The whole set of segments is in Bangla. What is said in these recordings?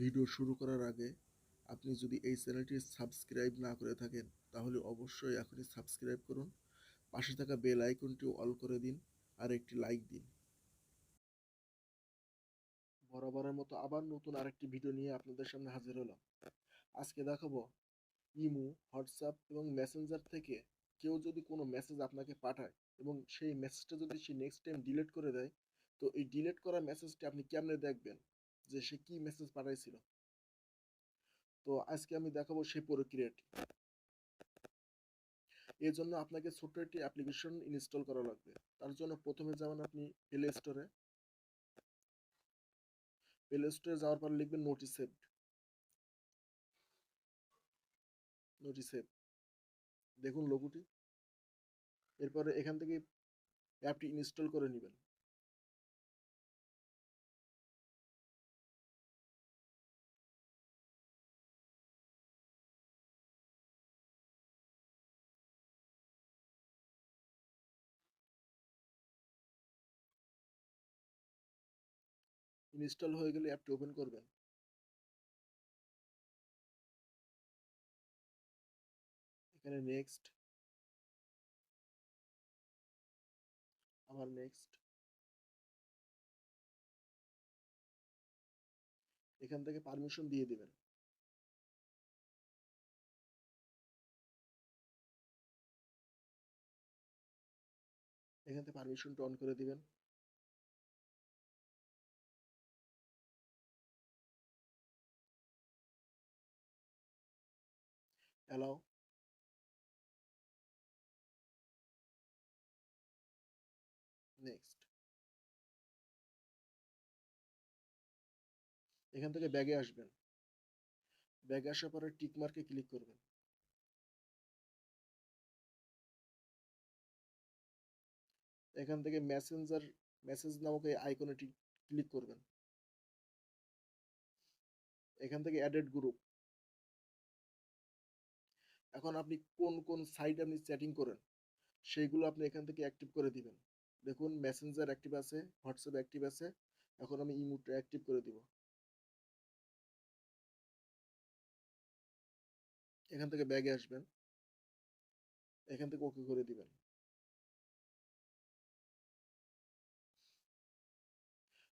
ভিডিও শুরু করার আগে আপনি যদি এই চ্যানেলটি সাবস্ক্রাইব না করে থাকেন তাহলে অবশ্যই এখনই সাবস্ক্রাইব করুন, পাশে থাকা বেল আইকনটি অল করে দিন আর একটি লাইক দিন। বরাবরের মতো আবার নতুন আরেকটি ভিডিও নিয়ে আপনাদের সামনে হাজির হলাম। আজকে দেখাবো ইমো, হোয়াটসঅ্যাপ এবং মেসেঞ্জার থেকে কেউ যদি কোনো মেসেজ আপনাকে পাঠায় এবং সেই মেসেজটা যদি সে নেক্সট টাইম ডিলিট করে দেয়, তো এই ডিলিট করা মেসেজটি আপনি কেমনে দেখবেন যে সে কি মেসেজ পাঠাইছিল। তো আজকে আমি দেখাবো সেই প্রক্রিয়াটি। এর জন্য আপনাকে ছোট্ট একটি অ্যাপ্লিকেশন ইনস্টল করা লাগবে। তার জন্য প্রথমে যাবেন আপনি প্লে স্টোরে। প্লে স্টোরে যাওয়ার পর লিখবেন নোটিসেভ। নোটিসেভ দেখুন লোগোটি। এরপরে এখান থেকে অ্যাপটি ইনস্টল করে নেবেন। ইনস্টল হয়ে গেলে অ্যাপটি ওপেন করবেন। এখানে নেক্সট, আবার নেক্সট, এখান থেকে পারমিশন দিয়ে দিবেন। এখান থেকে পারমিশনটা অন করে দিবেন। Allow, next. এখান থেকে ব্যাগে আসবেন। ব্যাগে আসার পরে টিক মার্কে ক্লিক করবেন। এখান থেকে মেসেঞ্জার মেসেজ নামক এই আইকনে ক্লিক করবেন। এখান থেকে অ্যাডেড গ্রুপ। এখন আপনি কোন কোন সাইট আপনি চ্যাটিং করেন সেইগুলো আপনি এখান থেকে অ্যাক্টিভ করে দিবেন। দেখুন মেসেঞ্জার অ্যাক্টিভ আছে, হোয়াটসঅ্যাপ অ্যাক্টিভ আছে। এখন আমি ইমোটা অ্যাক্টিভ করে দিব। এখান থেকে ব্যাগে আসবেন। এখান থেকে ওকে করে দিবেন।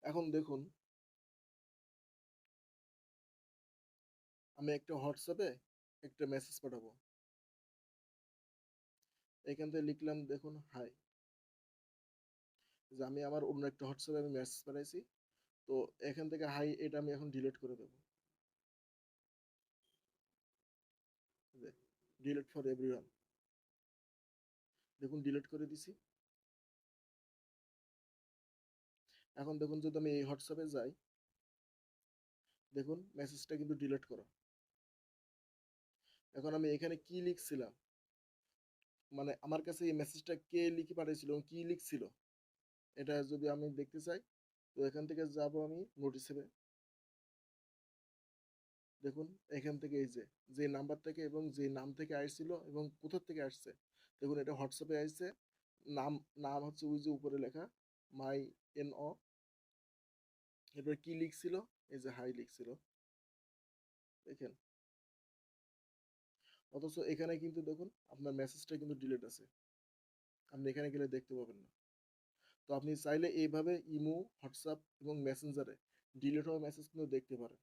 এখন দেখুন আমি একটা হোয়াটসঅ্যাপে একটা মেসেজ পাঠাবো। এখান থেকে লিখলাম দেখুন হাই, যে আমি আমার অন্য একটা হোয়াটসঅ্যাপে আমি মেসেজ পাঠাইছি। তো এখান থেকে হাই এটা আমি এখন ডিলিট করে দেবো। Delete for everyone. দেখুন ডিলিট করে দিছি। এখন দেখুন যদি আমি এই হোয়াটসঅ্যাপে যাই, দেখুন মেসেজটা কিন্তু ডিলিট করা। এখন আমি এখানে কি লিখছিলাম, মানে আমার কাছে এই মেসেজটা কে লিখে পাঠিয়েছিল এবং কি লিখছিল, এটা যদি আমি দেখতে চাই, তো এখান থেকে যাব আমি নোটিসে। দেখুন এখান থেকে এই যে যে নাম্বার থেকে এবং যে নাম থেকে আসছিল এবং কোথা থেকে আসছে, দেখুন এটা হোয়াটসঅ্যাপে আসছে। নাম নাম হচ্ছে ওই যে উপরে লেখা মাই এন অ। এরপরে কি লিখছিল, এই যে হাই লিখছিল, দেখেন। অথচ এখানে কিন্তু দেখুন আপনার মেসেজটা কিন্তু ডিলিট আছে, আপনি এখানে গেলে দেখতে পাবেন না। তো আপনি চাইলে এইভাবে ইমো, হোয়াটসঅ্যাপ এবং মেসেঞ্জারে ডিলিট হওয়া মেসেজ কিন্তু দেখতে পারেন।